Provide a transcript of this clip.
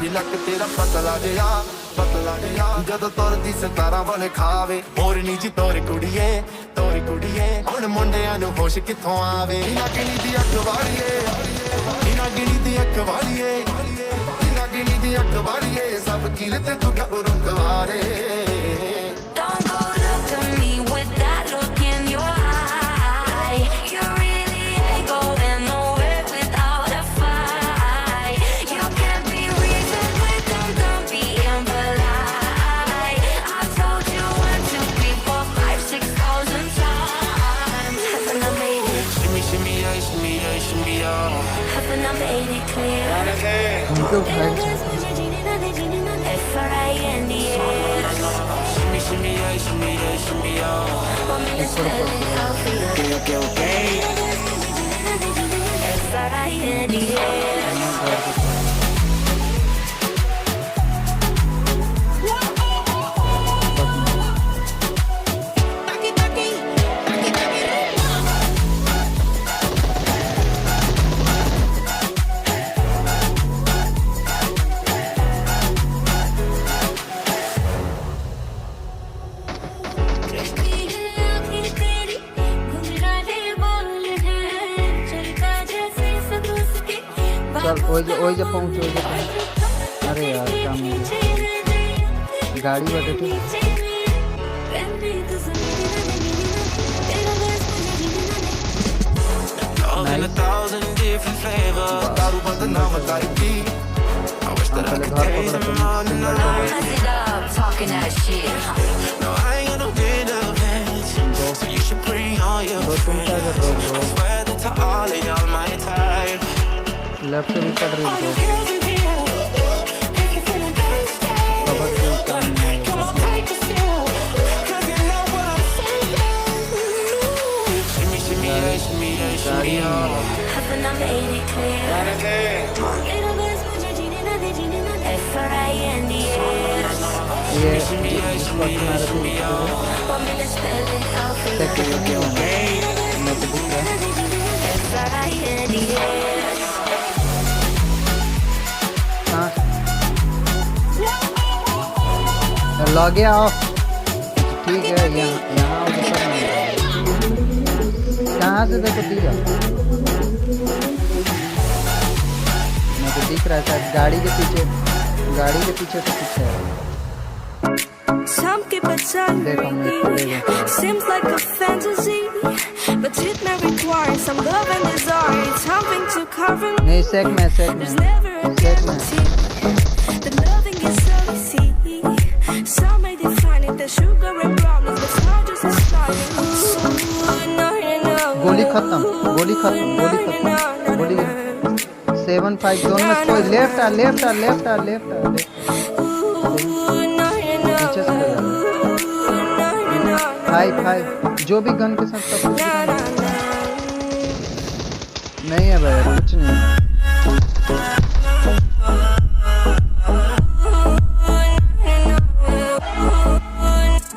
ਲੱਕ ਤੇਰਾ ਪਤਲਾ ਜਿਹਾ ਜਦੋਂ ਤੁਰਦੀ ਸਤਾਰਾਂ ਵਾਲੇ ਖਾਵੇ ਮੋਰਨੀ ਜੀ ਤੋਰ ਕੁੜੀਏ ਹੁਣ ਮੁੰਡਿਆਂ ਨੂੰ ਹੋਸ਼ ਕਿੱਥੋਂ ਆਵੇ ਇਹਨਾਂ ਗਿਣੀ ਦੀ ਅੱਖ ਵਾਲੀਏ ਸਭ ਕੀਲ ਤੇ ਤੂੰ ਗੱਭਰੂ ਗਵਾਰੇ ओए जब पहुँच अरे यार काम गाड़ी वाले थे लेफ्ट भी पड़ रही है लॉगे आओ ठीक है यहाँ कहाँ से देखो दिया मैं तो दिख रहा था गाड़ी के पीछे तो पीछे है Seems like a fantasy, but it may require some love and desire. It's something to cover. नहीं सेक में There's never a guarantee that loving is so easy. Some may define it as sugar and brownies, but it's not just a starting. गोली खत्म 7-5 zone में कोई left आ पीछे से five जो भी गन के साथ नहीं है भाई कुछ नहीं